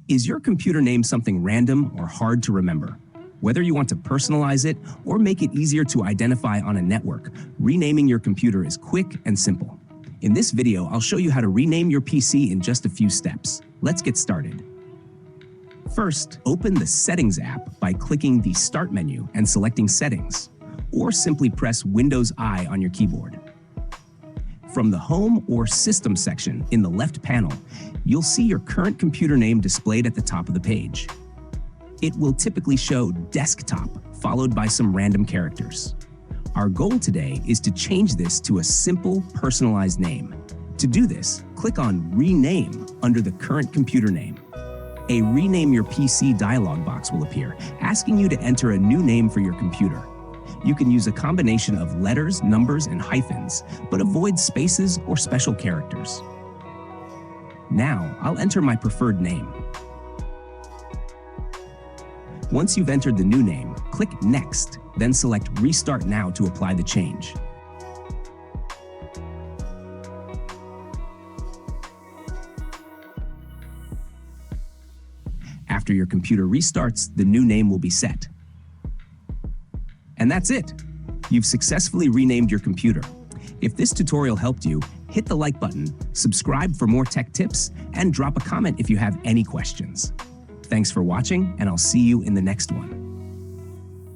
Is your computer name something random or hard to remember? Whether you want to personalize it or make it easier to identify on a network, renaming your computer is quick and simple. In this video, I'll show you how to rename your PC in just a few steps. Let's get started. First, open the Settings app by clicking the Start menu and selecting Settings, or simply press Windows I on your keyboard. From the Home or System section in the left panel, you'll see your current computer name displayed at the top of the page. It will typically show Desktop, followed by some random characters. Our goal today is to change this to a simple, personalized name. To do this, click on Rename under the current computer name. A Rename Your PC dialog box will appear, asking you to enter a new name for your computer. You can use a combination of letters, numbers, and hyphens, but avoid spaces or special characters. Now, I'll enter my preferred name. Once you've entered the new name, click Next, then select Restart Now to apply the change. After your computer restarts, the new name will be set. And that's it. You've successfully renamed your computer. If this tutorial helped you, hit the like button, subscribe for more tech tips, and drop a comment if you have any questions. Thanks for watching, and I'll see you in the next one.